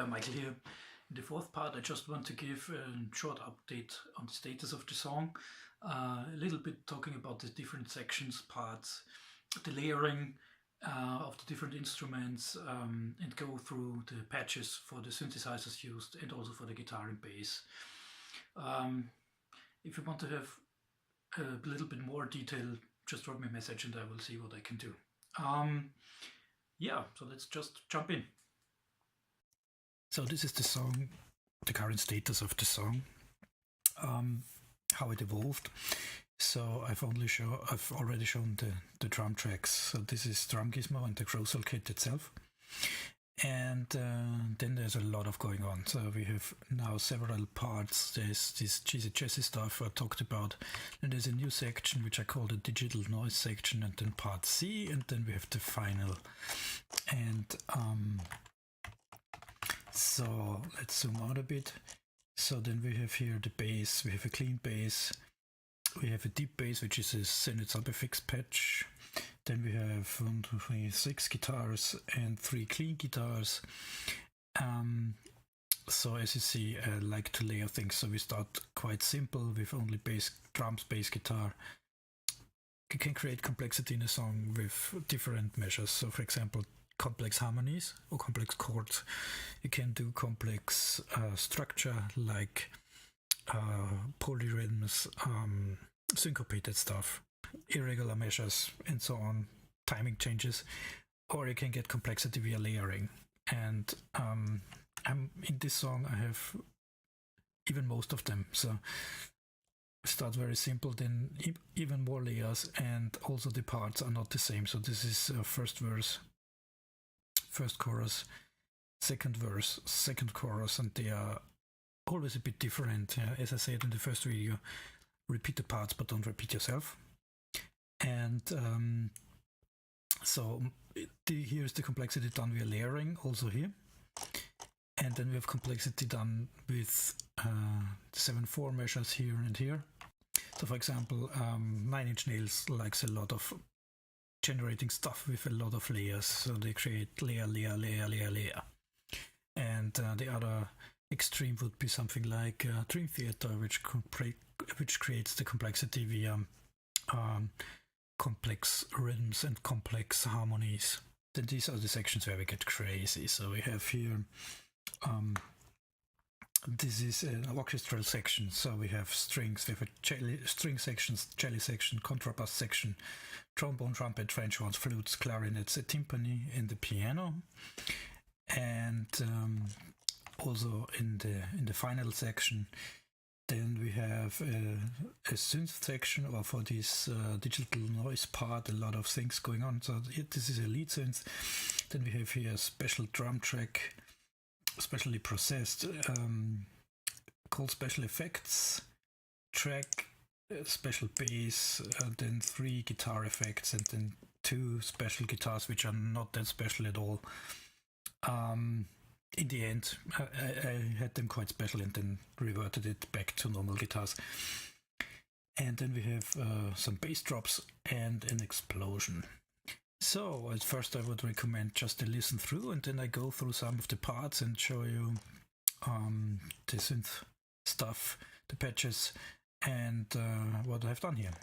Michael here. In the fourth part, I just want to give a short update on the status of the song. A little bit talking about the different sections, parts, the layering of the different instruments, and go through the patches for the synthesizers used and also for the guitar and bass. If you want to have a little bit more detail, just drop me a message and I will see what I can do. Yeah, so let's just jump in. So this is the song, the current status of the song, how it evolved. So I've already shown the drum tracks. So this is Drumgizmo and the Crocell kit itself. And then there's a lot of going on. So we have now several parts. There's this cheesy jazzy stuff I talked about. And there's a new section which I call the digital noise section, and then part C, and then we have the final. And so let's zoom out a bit. So then we have here the bass. We have a clean bass. We have a deep bass, which is a ZynAddSubFX patch. Then we have 1, 2, 3, 6 guitars and 3 clean guitars. So as you see, I like to layer things. So we start quite simple with only bass, drums, bass, guitar. You can create complexity in a song with different measures. So for example, complex harmonies or complex chords. You can do complex structure like polyrhythms, syncopated stuff, irregular measures, and so on, timing changes, or you can get complexity via layering. And in this song I have even most of them. So start very simple, then even more layers, and also the parts are not the same. So this is first verse, first chorus, second verse, second chorus, and they are always a bit different. As I said in the first video, repeat the parts but don't repeat yourself. And so here's the complexity done via layering also here. And then we have complexity done with 7/4 measures here and here. So for example, 9 Inch Nails likes a lot of generating stuff with a lot of layers. So they create layer, layer, layer, layer, layer. And the other extreme would be something like Dream Theater, which creates the complexity via complex rhythms and complex harmonies. Then these are the sections where we get crazy. So we have here, this is an orchestral section. So we have strings, we have a string sections, cello section, contrabass section, trombone, trumpet, French horns, flutes, clarinets, a timpani, and the piano. And also in the final section, then we have a synth section, or for this digital noise part, a lot of things going on. So this is a lead synth. Then we have here a special drum track, specially processed, called special effects track, special bass, then 3 guitar effects, and then 2 special guitars which are not that special at all. In the end, I had them quite special and then reverted it back to normal guitars. And then we have some bass drops and an explosion. So at first I would recommend just to listen through, and then I go through some of the parts and show you the synth stuff, the patches, and what I've done here.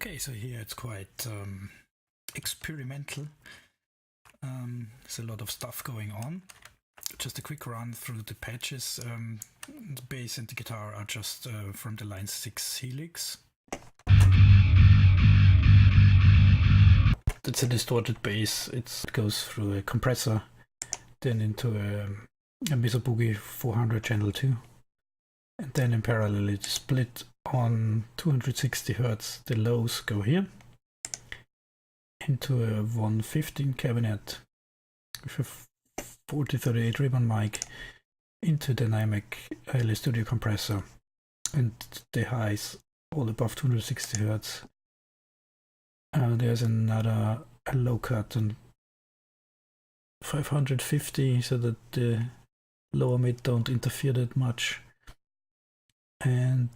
Okay, so here it's quite experimental. There's a lot of stuff going on. Just a quick run through the patches. The bass and the guitar are just from the Line6 Helix. It's a distorted bass. It goes through a compressor, then into a Mesa Boogie 400 channel 2, and then in parallel it's split on 260 Hz. The lows go here into a 115 cabinet with a 4038 ribbon mic into dynamic LA Studio compressor, and the highs all above 260 Hz. There's another low cut on 550 so that the lower mid don't interfere that much, and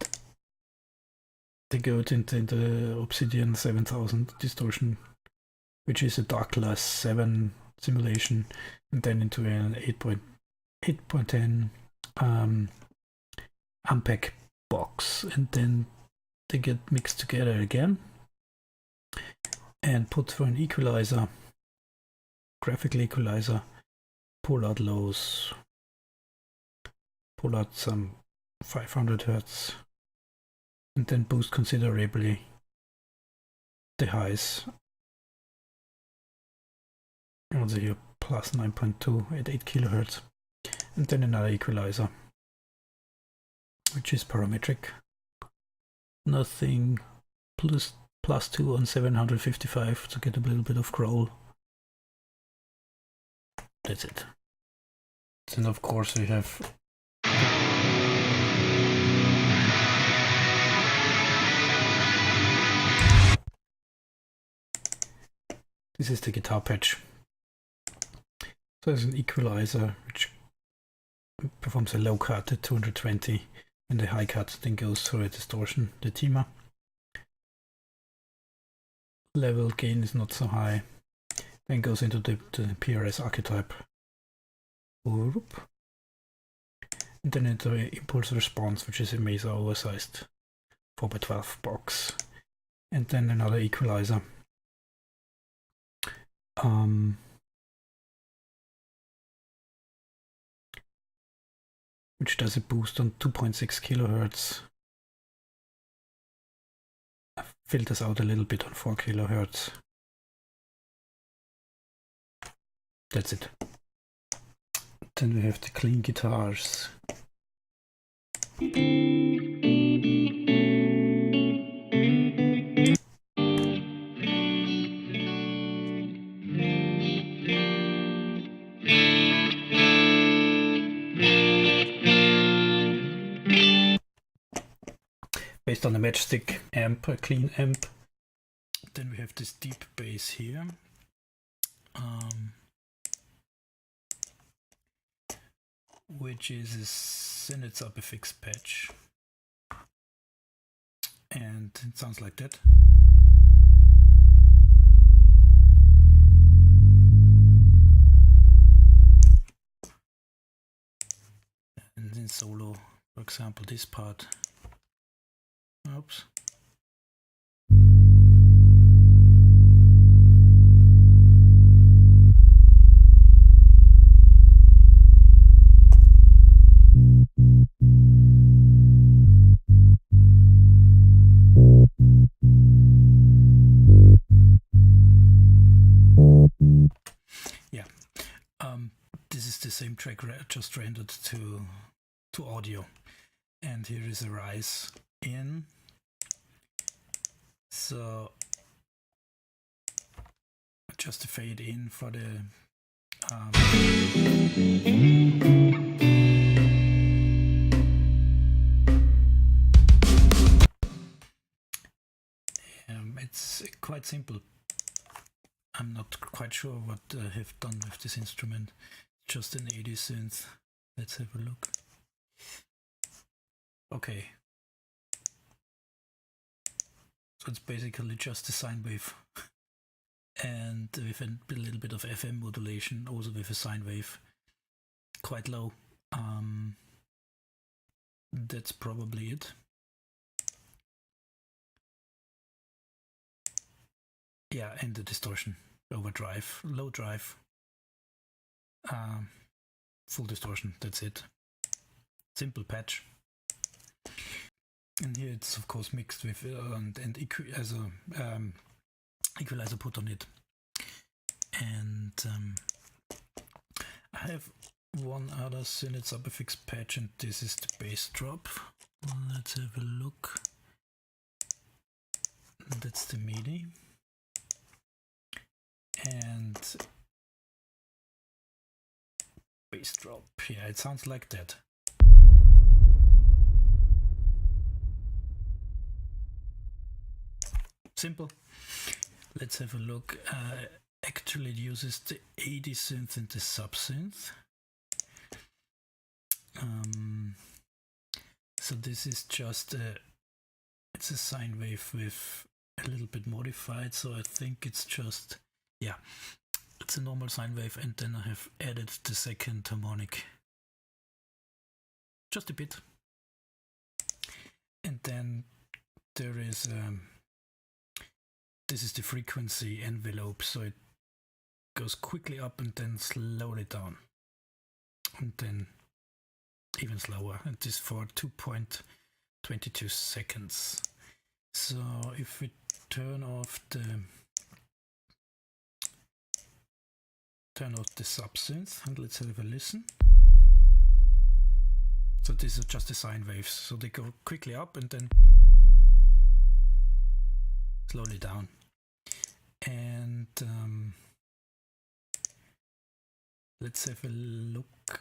they go into the Obsidian 7000 distortion, which is a dark class 7 simulation, and then into an 8.10 Ampeg box, and then they get mixed together again and put for an equalizer, graphical equalizer, pull out lows, pull out some 500 Hz, and then boost considerably the highs. Also here plus 9.2 at 8 kHz, and then another equalizer, which is parametric. Nothing, plus 2 on 755 to get a little bit of growl. That's it. Then of course we have this is the guitar patch. So there's an equalizer which performs a low cut at 220, and the high cut then goes through a distortion, the Tima. Level gain is not so high, then goes into the PRS archetype, and then into the impulse response, which is a Mesa oversized 4x12 box, and then another equalizer. Which does a boost on 2.6 kHz, filters out a little bit on 4 kHz. That's it. Then we have the clean guitars. Based on a matchstick amp, a clean amp. Then we have this deep bass here, which is a ZynAddSubFX patch, and it sounds like that. And in solo, for example, this part. Oops. Yeah, this is the same track just rendered to audio, and here is a rise in. So just a fade in for the it's quite simple. I'm not quite sure what I have done with this instrument. Just an 80 synth. Let's have a look. Okay. So it's basically just a sine wave, and with a little bit of FM modulation, also with a sine wave, quite low. That's probably it. yeah, and the distortion, overdrive, low drive, full distortion, that's it. Simple patch. And here it's of course mixed with and equalizer put on it. And I have one other ZynAddSubFX patch, and this is the bass drop. Let's have a look. That's the MIDI. And bass drop, yeah, it sounds like that. Simple. Let's have a look. Actually, it uses the AD synth and the subsynth. So this is just it's a sine wave with a little bit modified. So I think it's just, yeah, it's a normal sine wave, and then I have added the second harmonic just a bit, and then there is this is the frequency envelope, so it goes quickly up and then slowly down, and then even slower, and this for 2.22 seconds. So if we turn off the subsynth, and let's have a listen. So these are just the sine waves, so they go quickly up and then slowly down. And let's have a look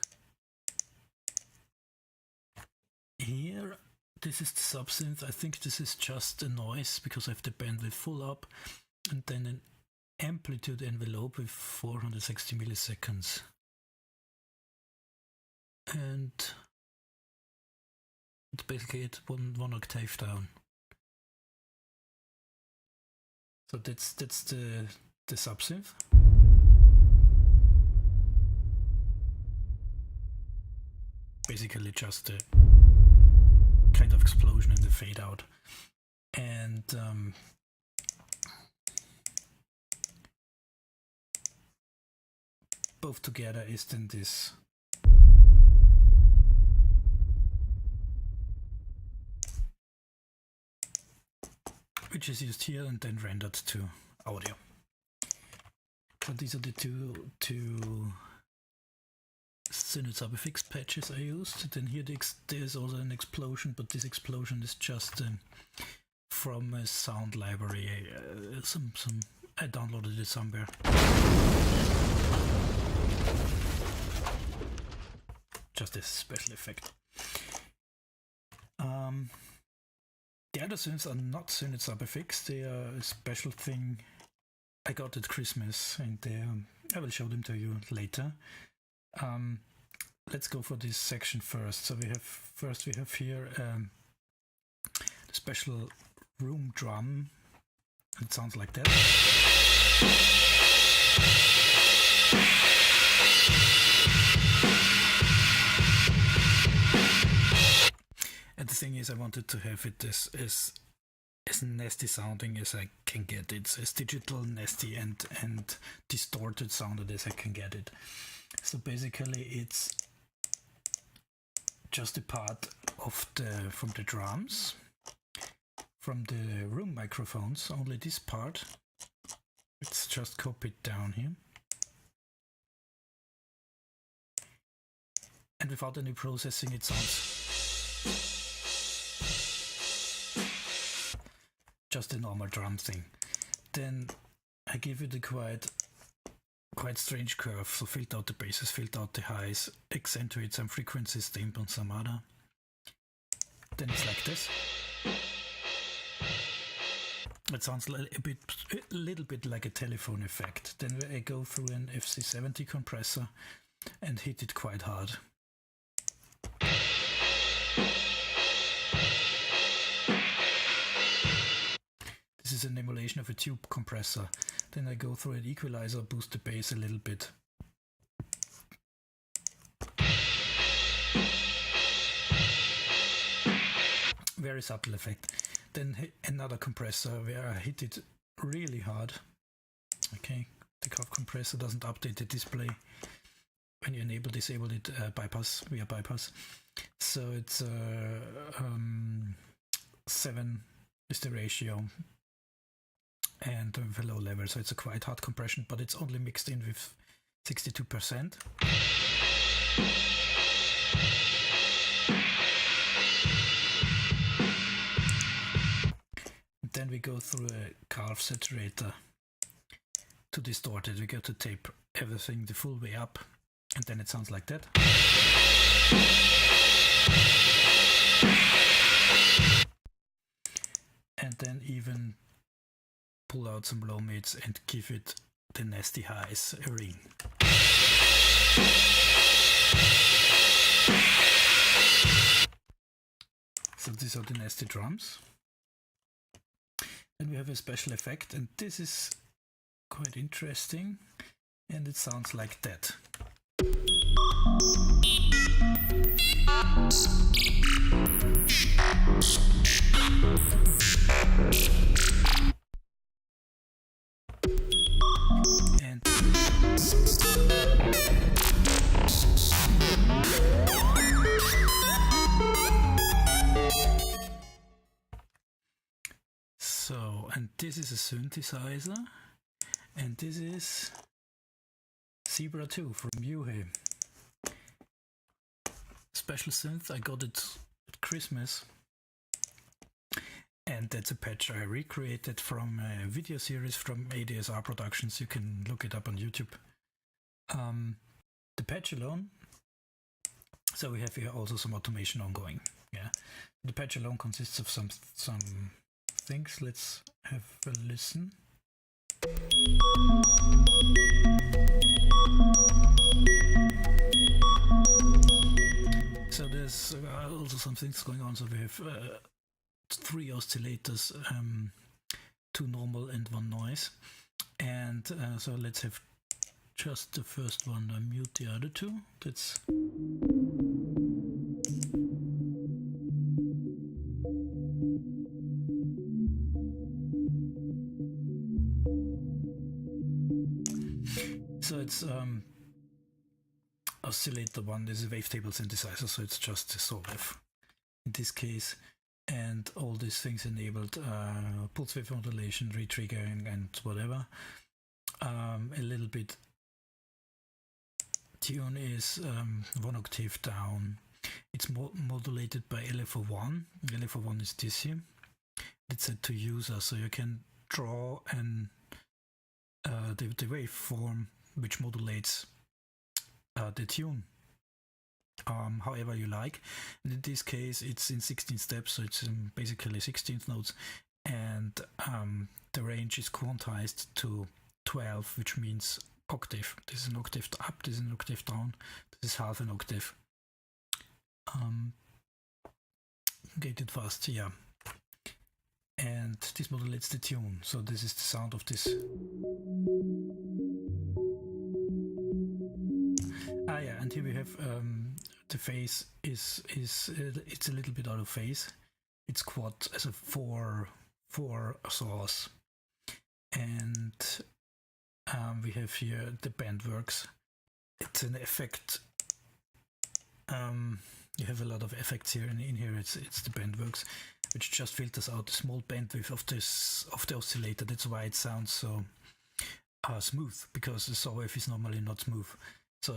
here. This is the subsynth. I think this is just a noise because I have the bandwidth full up, and then an amplitude envelope with 460 milliseconds. And it's basically it, one octave down. So that's the subsynth. Basically just a kind of explosion in the fade out. And both together is then this. Which is used here and then rendered to audio. So these are the two ZynAddSubFX patches I used. Then here there's also an explosion, but this explosion is just from a sound library. I downloaded it somewhere. Just a special effect. The other synths are not ZynAddSubFX. They are a special thing I got at Christmas, and I will show them to you later. Let's go for this section first. So we have here the special room drum. It sounds like that. And the thing is, I wanted to have it as nasty sounding as I can get it. It's as digital, nasty, and distorted sounded as I can get it. So basically, it's just a part of from the drums, from the room microphones. Only this part. It's just copied down here, and without any processing, it sounds just a normal drum thing. Then I give it a quite strange curve, so filter out the basses, filter out the highs, accentuate some frequencies, dampen some other. Then it's like this. It sounds a little bit like a telephone effect. Then I go through an FC70 compressor and hit it quite hard. This is an emulation of a tube compressor. Then I go through an equalizer, boost the bass a little bit. Very subtle effect. Then another compressor where I hit it really hard Okay, the curve compressor doesn't update the display when you disable it via bypass. So it's 7 is the ratio, and with a low level, so it's a quite hard compression, but it's only mixed in with 62%. Then we go through a curve saturator to distort it. We go to tape everything the full way up, and then it sounds like that. And then even pull out some low mids and give it the nasty highs a ring. So these are the nasty drums. Then we have a special effect, and this is quite interesting, and it sounds like that. And this is a synthesizer, and this is Zebra2 from Yuhe. Special synth, I got it at Christmas, and that's a patch I recreated from a video series from ADSR Productions. You can look it up on YouTube. The patch alone, so we have here also some automation ongoing. Yeah, the patch alone consists of some things. Let's have a listen. So there's also some things going on. So we have 3 oscillators, 2 normal and 1 noise. And so let's have just the first one. I mute the other 2. That's so it's oscillator 1 is a wavetable synthesizer, so it's just a saw wave in this case, and all these things enabled pulse wave modulation, retriggering, and whatever. A little bit tune is 1 octave down. It's modulated by LFO1. LFO1 is this here. It's set to user, so you can draw an the waveform which modulates the tune however you like. And in this case it's in 16 steps, so it's basically 16th notes, and the range is quantized to 12, which means octave. This is an octave up, this is an octave down, this is half an octave. Gated fast, yeah. And this modulates the tune, so this is the sound of this. Yeah, and here we have the phase is it's a little bit out of phase. It's quad as a 4 saws, and we have here the bandworks. It's an effect. You have a lot of effects here, and in here it's the bandworks, which just filters out the small bandwidth of the oscillator. That's why it sounds so smooth, because the saw wave is normally not smooth. So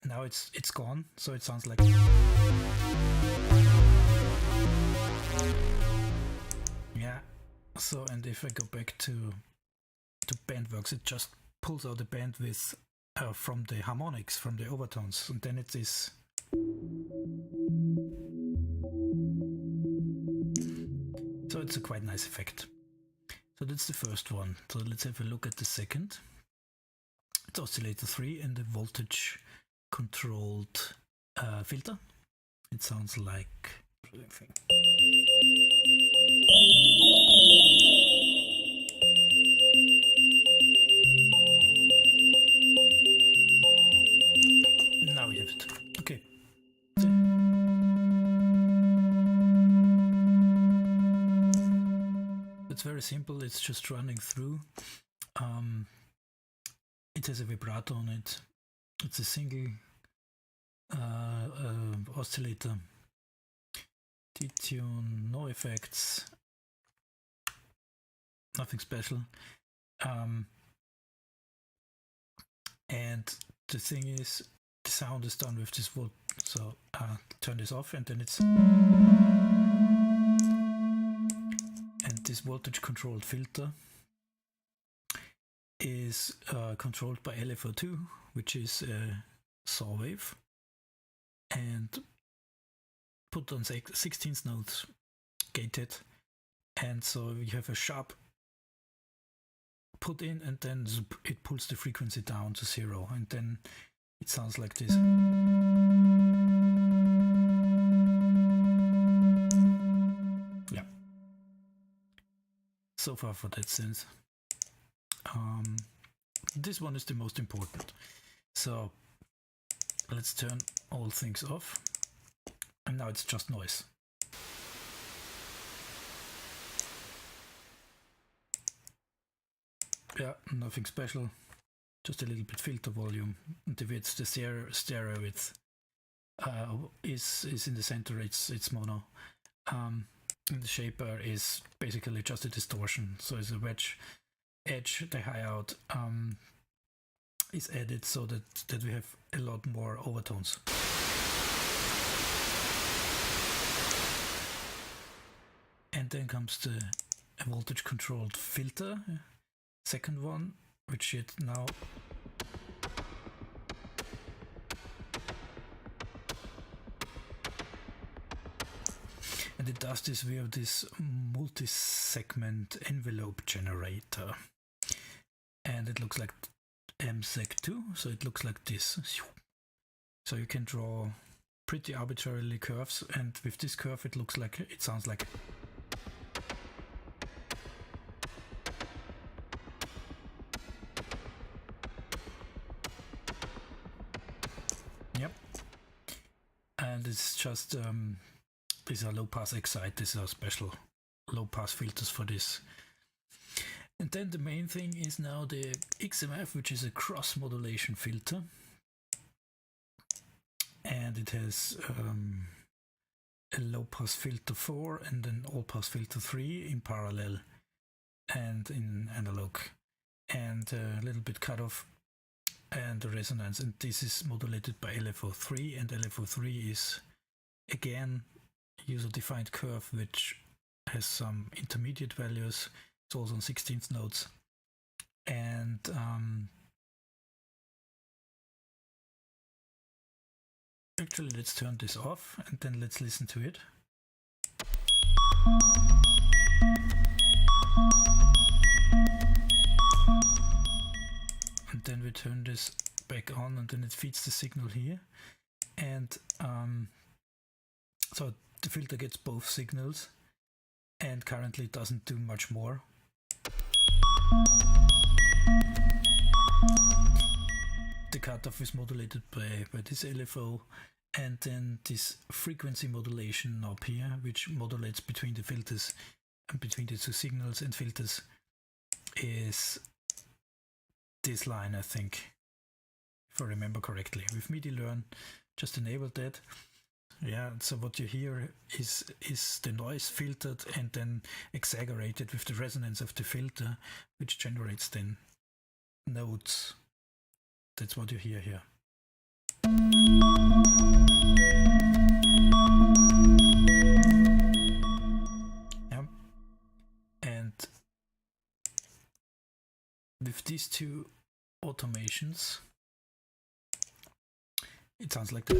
now it's gone, so it sounds like. Yeah. So, and if I go back to bandworks, it just pulls out the bandwidth from the harmonics, from the overtones, and then it is. So it's a quite nice effect. So that's the first one. So let's have a look at the second. It's oscillator 3 and the voltage controlled filter. It sounds like. Now we have it. Okay. It's very simple. It's just running through it has a vibrato on it. It's a single oscillator. Detune, no effects, nothing special. And the thing is, the sound is done with this volt. So turn this off, and then it's, and this voltage controlled filter is controlled by LFO2, which is a saw wave, and put on 16th notes, gated, and so you have a sharp put in, and then zoop, it pulls the frequency down to 0, and then it sounds like this. Yeah. So far for that synth. This one is the most important. So let's turn all things off, and now it's just noise. Yeah, nothing special, just a little bit filter volume. And the width, the stereo width is in the center, it's mono. And the shaper is basically just a distortion, so it's a wedge edge. The high out is added so that we have a lot more overtones. And then comes the voltage controlled filter, second one, which it now and it does this via this multi-segment envelope generator, and it looks like MSEG2, so it looks like this. So you can draw pretty arbitrarily curves, and with this curve it looks like, it sounds like. Yep. And it's just these are low pass excite, these are special low pass filters for this. And then the main thing is now the XMF, which is a cross modulation filter, and it has a low pass filter 4 and an all pass filter 3 in parallel and in analog, and a little bit cutoff and the resonance, and this is modulated by LFO3, and LFO3 is again user defined curve which has some intermediate values. It's also on 16th notes, and actually let's turn this off and then let's listen to it. And then we turn this back on, and then it feeds the signal here, and so the filter gets both signals, and currently it doesn't do much more. The cutoff is modulated by this LFO, and then this frequency modulation knob here, which modulates between the filters and between the two signals and filters, is this line, I think, if I remember correctly. With MIDI Learn, just enabled that. Yeah, so what you hear is the noise filtered and then exaggerated with the resonance of the filter, which generates then notes. That's what you hear here. Yeah. And with these two automations, it sounds like that.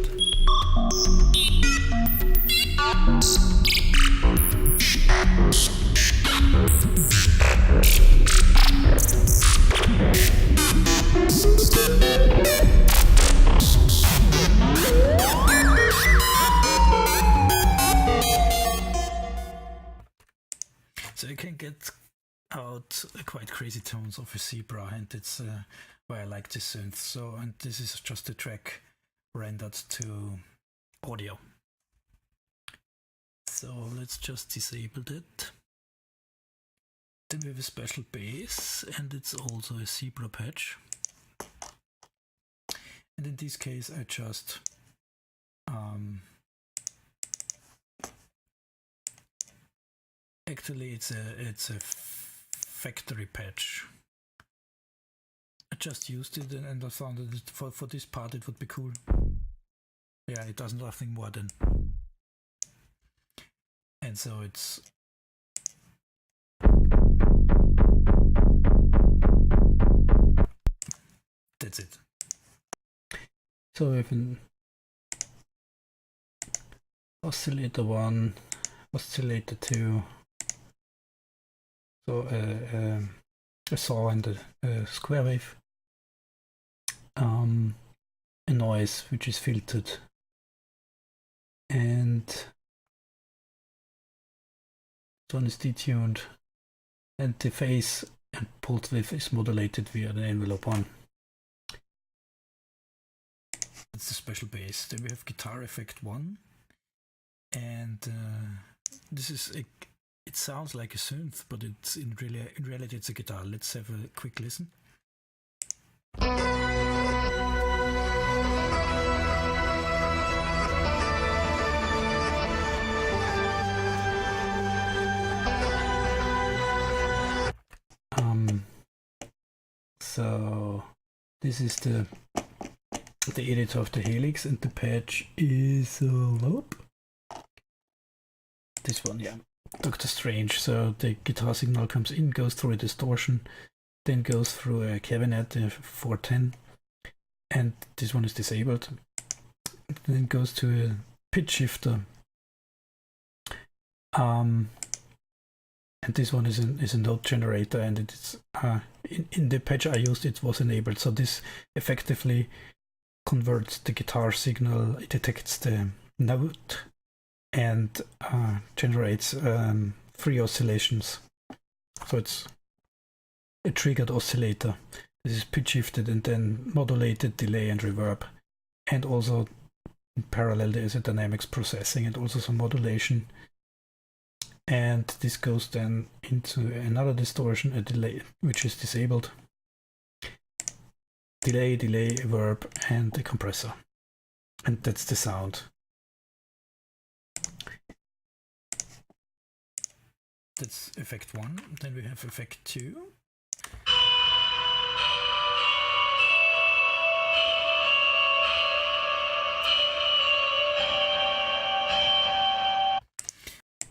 So you can get out quite crazy tones of a Zebra, and it's why I like this synth. So, and this is just a track rendered to audio. So let's just disable it. Then we have a special bass, and it's also a Zebra patch. And in this case, I just actually it's a factory patch. I just used it and I found that for this part it would be cool. Yeah, it does nothing more than. And so it's that's it. So we have an oscillator 1, oscillator 2, so a saw and a square wave, a noise which is filtered, and this one is detuned, and the phase and pulse width is modulated via the envelope 1. That's the special bass. Then we have guitar effect 1, and this is it sounds like a synth, but it's in reality it's a guitar. Let's have a quick listen. So this is the editor of the Helix, and the patch is this one, yeah, Dr. Strange. So the guitar signal comes in, goes through a distortion, then goes through a cabinet, 410, and this one is disabled. Then goes to a pitch shifter, and this one is a note generator, and it's in the patch I used it was enabled. So this effectively converts the guitar signal, it detects the note and generates 3 oscillations. So it's a triggered oscillator. This is pitch shifted and then modulated, delay and reverb, and also in parallel there is a dynamics processing and also some modulation. And this goes then into another distortion, a delay, which is disabled. Delay, reverb, and a compressor. And that's the sound. That's effect 1. Then we have effect 2.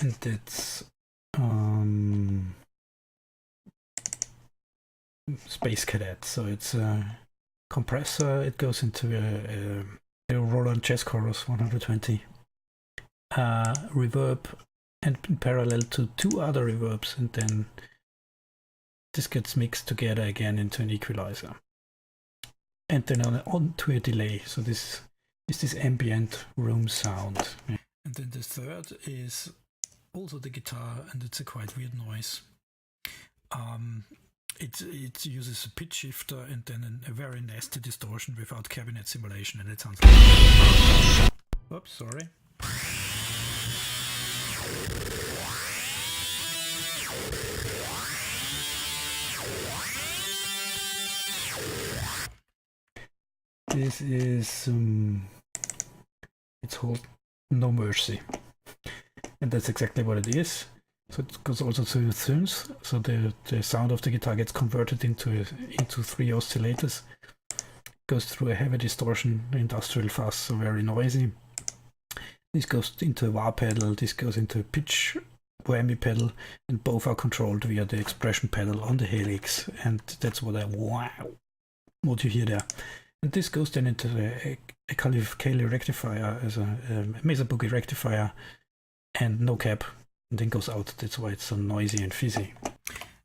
And that's Space Cadet. So it's a compressor, it goes into a Roland Jazz Chorus 120, reverb, and in parallel to 2 other reverbs, and then this gets mixed together again into an equalizer. And then on to a delay. So this is this ambient room sound. And then the third is also the guitar, and it's a quite weird noise. It uses a pitch shifter and then a very nasty distortion without cabinet simulation, and it sounds like... Oops, sorry. This is it's called No Mercy, and that's exactly what it is. So it goes also to synths. So the sound of the guitar gets converted into 3 oscillators. Goes through a heavy distortion, industrial fuzz, so very noisy. This goes into a wah pedal. This goes into a pitch whammy pedal, and both are controlled via the expression pedal on the Helix. And that's what you hear there. And this goes then into a Kali rectifier as a Mesa Boogie rectifier, and no cap. And then goes out. That's why it's so noisy and fizzy.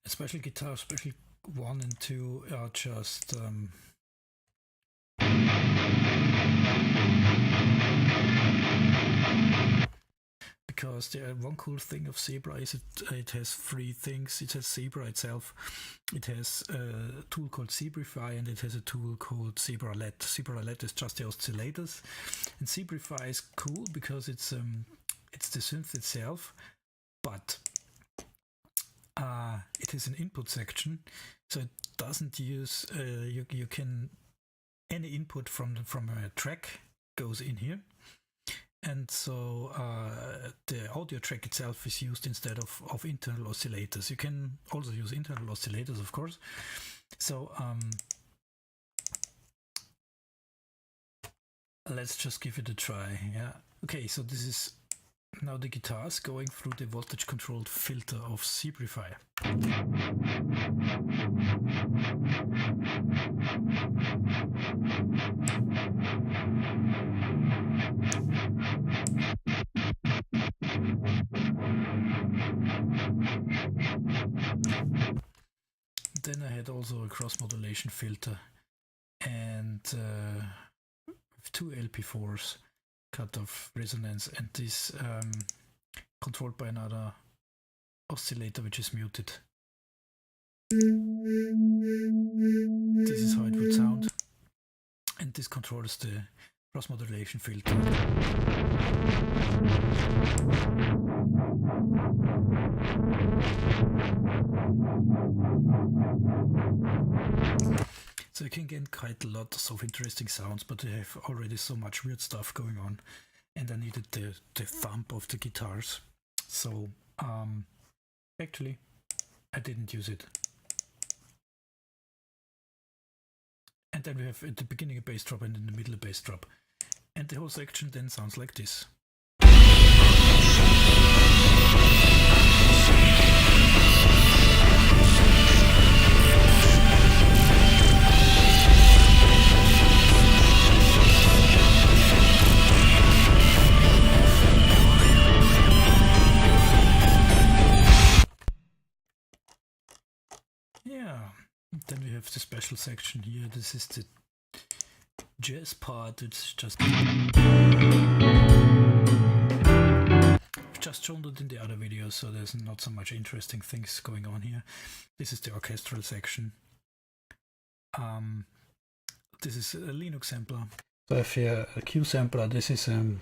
A special guitar, special 1 and 2 are just because the one cool thing of Zebra is it has 3 things. It has Zebra itself, it has a tool called Zebrify, and it has a tool called ZebraLED. ZebraLED is just the oscillators, and Zebrify is cool because it's the synth itself. But it is an input section, so it doesn't use you can any input from a track goes in here, and so the audio track itself is used instead of internal oscillators. You can also use internal oscillators, of course. So let's just give it a try. Yeah. Okay, so this is now the guitars going through the voltage controlled filter of Zebrify. Then I had also a cross modulation filter and with two LP4s cutoff resonance, and this controlled by another oscillator which is muted. This is how it would sound, and this controls the cross modulation filter. So you can get quite a lot of interesting sounds, but they have already so much weird stuff going on, and I needed the thump of the guitars. So actually I didn't use it. And then we have at the beginning a bass drop and in the middle a bass drop. And the whole section then sounds like this. Yeah, then we have the special section here. This is the jazz part. It's just I've just shown it in the other video, so there's not so much interesting things going on here. This is the orchestral section. This is a LinuxSampler. So I have here a Q sampler. This is an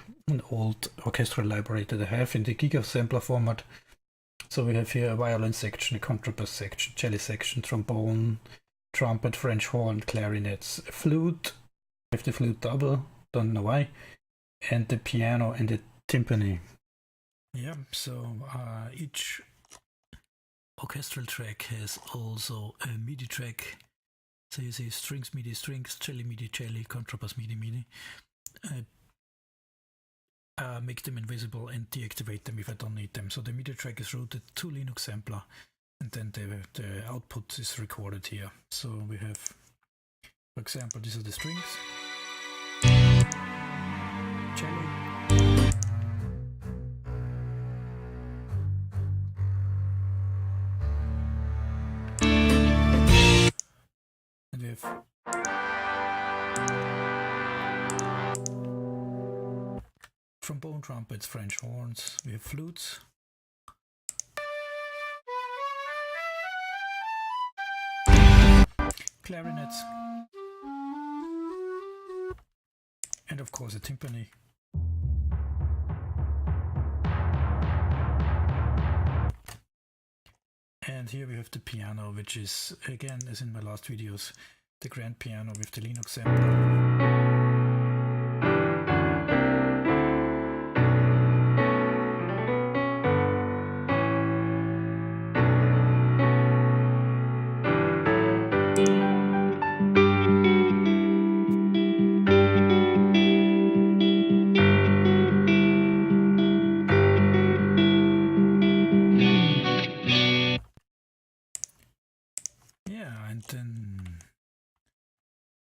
old orchestral library that I have in the GigaSampler format. So we have here a violin section, a contrabass section, cello section, trombone, trumpet, French horn, clarinets, a flute. I have the flute double, don't know why, and the piano and the timpani. Yeah, so each orchestral track has also a MIDI track. So you see strings, MIDI, strings, cello, MIDI, cello, contrabass, MIDI, MIDI. Make them invisible and deactivate them if I don't need them. So the MIDI track is routed to LinuxSampler, and then the output is recorded here. So we have, for example, these are the strings, cello, and we have trombone, trumpets, French horns, we have flutes, clarinets, and of course a timpani. And here we have the piano, which is, again, as in my last videos, the grand piano with the LinuxSampler.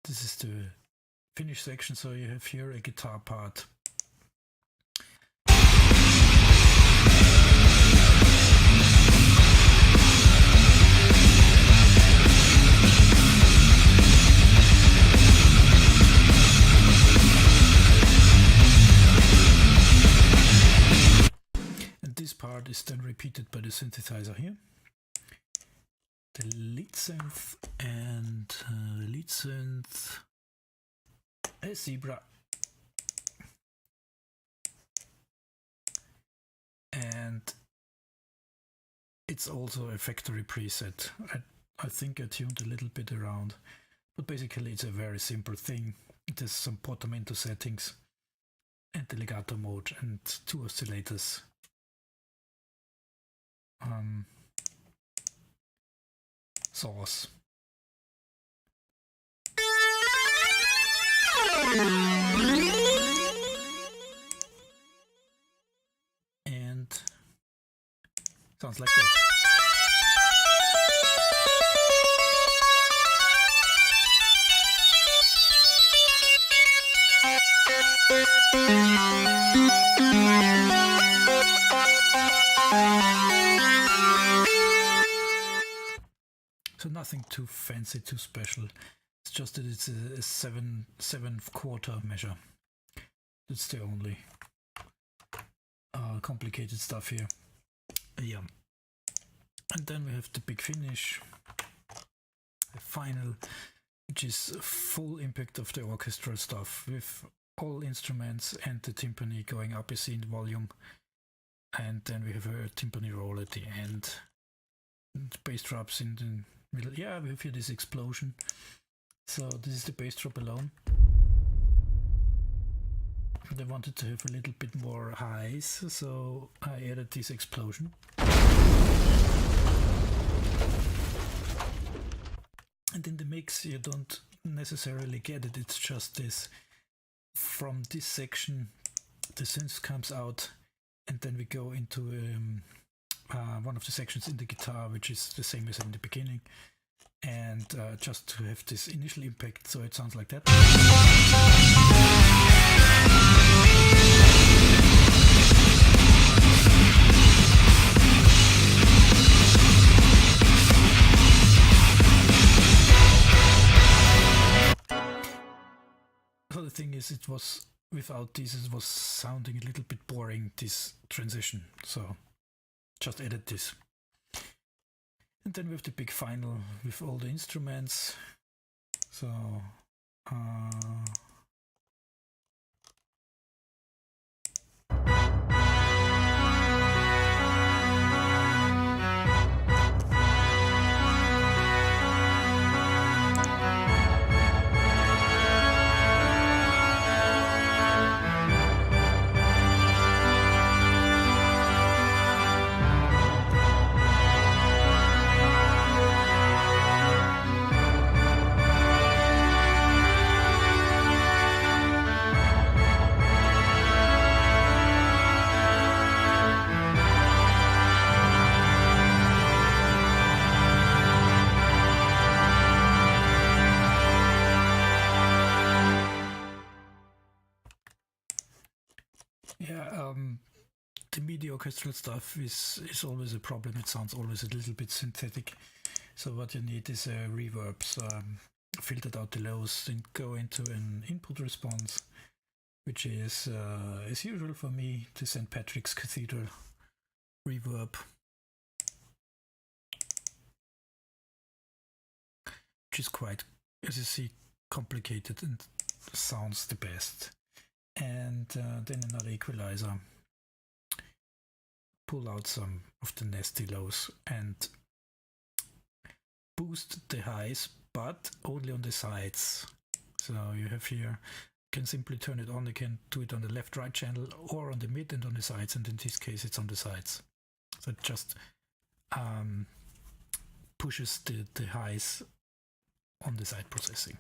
This is the finish section, so you have here a guitar part. And this part is then repeated by the synthesizer here. The lead synth and the lead synth, a Zebra, and it's also a factory preset. I think I tuned a little bit around, but basically it's a very simple thing. There's some portamento settings and the legato mode and 2 oscillators. Source. And sounds like that. So nothing too fancy, too special. It's just that it's a seventh quarter measure. That's the only complicated stuff here. Yeah. And then we have the big finish, the final, which is full impact of the orchestral stuff with all instruments and the timpani going up a C in volume. And then we have a timpani roll at the end. And bass drops in the middle. Yeah, we have here this explosion. So this is the bass drop alone. And I wanted to have a little bit more highs, so I added this explosion. And in the mix you don't necessarily get it, it's just this. From this section the synth comes out, and then we go into one of the sections in the guitar, which is the same as in the beginning. And just to have this initial impact, so it sounds like that. So the thing is, it was without this, it was sounding a little bit boring, this transition. So just added this. And then we have the big final with all the instruments. So the MIDI orchestral stuff is always a problem. It sounds always a little bit synthetic. So what you need is a reverb. So filtered out the lows and go into an input response, which is, as usual for me, the St. Patrick's Cathedral reverb, which is quite, as you see, complicated and sounds the best. And then another equalizer. Pull out some of the nasty lows and boost the highs, but only on the sides. So you have here, you can simply turn it on, you can do it on the left-right channel or on the mid and on the sides, and in this case it's on the sides. So it just pushes the highs on the side processing.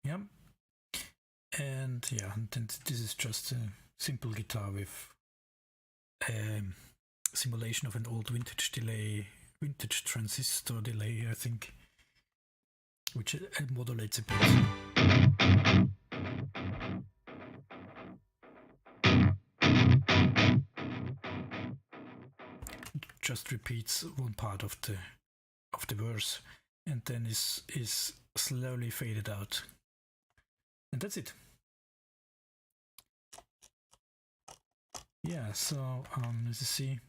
Yeah, and yeah, and then this is just a simple guitar with a simulation of an old vintage transistor delay, I think, which modulates a bit. Just repeats one part of the verse and then is slowly faded out. And that's it. Yeah, so as you see,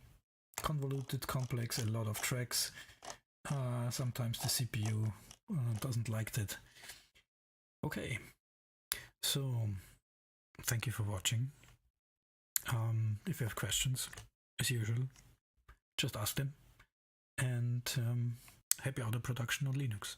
convoluted, complex, a lot of tracks. Sometimes the CPU doesn't like that. Okay, so thank you for watching. If you have questions, as usual, just ask them. And happy audio production on Linux.